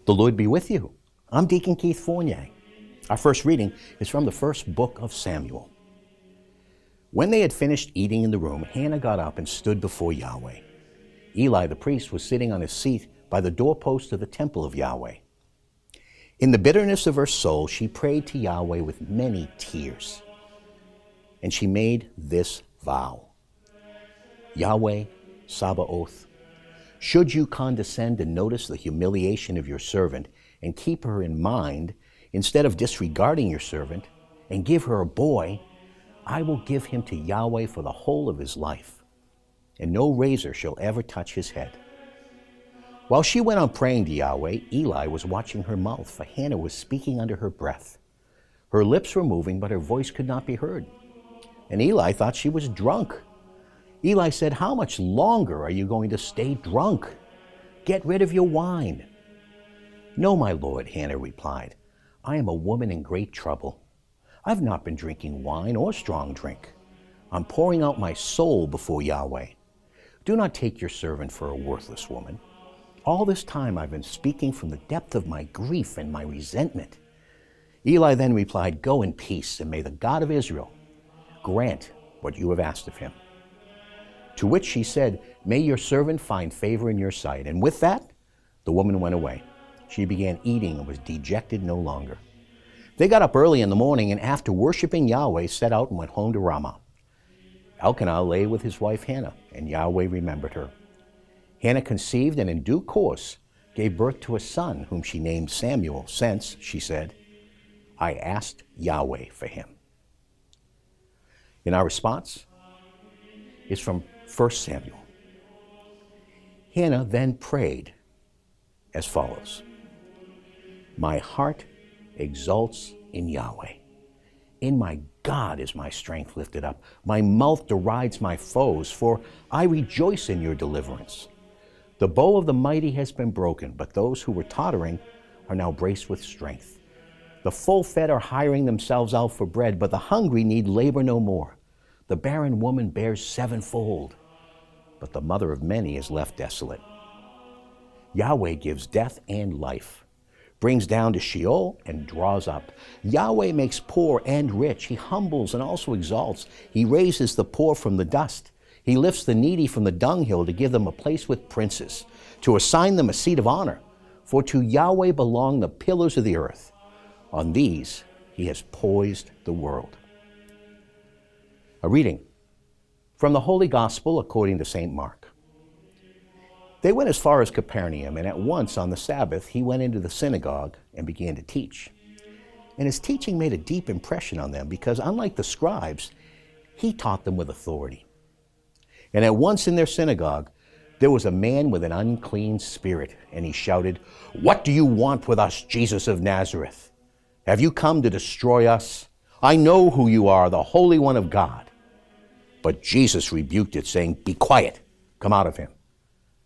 The Lord be with you. I'm Deacon Keith Fournier. Our first reading is from the first book of Samuel. When they had finished eating in the room, Hannah got up and stood before Yahweh. Eli the priest was sitting on his seat by the doorpost of the temple of Yahweh. In the bitterness of her soul, she prayed to Yahweh with many tears. And she made this vow. Yahweh Sabaoth, should you condescend and notice the humiliation of your servant and keep her in mind, instead of disregarding your servant, and give her a boy, I will give him to Yahweh for the whole of his life, and no razor shall ever touch his head. While she went on praying to Yahweh, Eli was watching her mouth, for Hannah was speaking under her breath. Her lips were moving, but her voice could not be heard. And Eli thought she was drunk. Eli said, "How much longer are you going to stay drunk? Get rid of your wine." "No, my lord," Hannah replied. "I am a woman in great trouble. I've not been drinking wine or strong drink. I'm pouring out my soul before Yahweh. Do not take your servant for a worthless woman. All this time I've been speaking from the depth of my grief and my resentment." Eli then replied, "Go in peace, and may the God of Israel grant what you have asked of him." To which she said, "May your servant find favor in your sight." And with that, the woman went away. She began eating and was dejected no longer. They got up early in the morning, and after worshiping Yahweh, set out and went home to Ramah. Elkanah lay with his wife Hannah, and Yahweh remembered her. Hannah conceived, and in due course gave birth to a son, whom she named Samuel, since, she said, I asked Yahweh for him. In our response is from 1 Samuel. Hannah then prayed as follows. My heart exults in Yahweh. In my God is my strength lifted up. My mouth derides my foes, for I rejoice in your deliverance. The bow of the mighty has been broken, but those who were tottering are now braced with strength. The full-fed are hiring themselves out for bread, but the hungry need labor no more. The barren woman bears sevenfold, but the mother of many is left desolate. Yahweh gives death and life, brings down to Sheol and draws up. Yahweh makes poor and rich. He humbles and also exalts. He raises the poor from the dust. He lifts the needy from the dunghill to give them a place with princes, to assign them a seat of honor. For to Yahweh belong the pillars of the earth. On these he has poised the world. A reading from the Holy Gospel according to St. Mark. They went as far as Capernaum, and at once on the Sabbath he went into the synagogue and began to teach. And his teaching made a deep impression on them, because unlike the scribes, he taught them with authority. And at once in their synagogue there was a man with an unclean spirit, and he shouted, What do you want with us, Jesus of Nazareth? Have you come to destroy us? I know who you are, the Holy One of God. But Jesus rebuked it, saying, Be quiet, come out of him.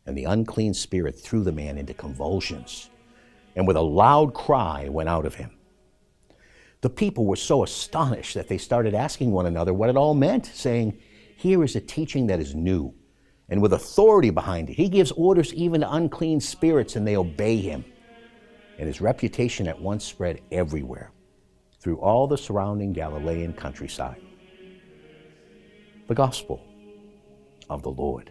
And the unclean spirit threw the man into convulsions, and with a loud cry went out of him. The people were so astonished that they started asking one another what it all meant, saying, Here is a teaching that is new, and with authority behind it. He gives orders even to unclean spirits, and they obey him. And his reputation at once spread everywhere, through all the surrounding Galilean countryside. The Gospel of the Lord.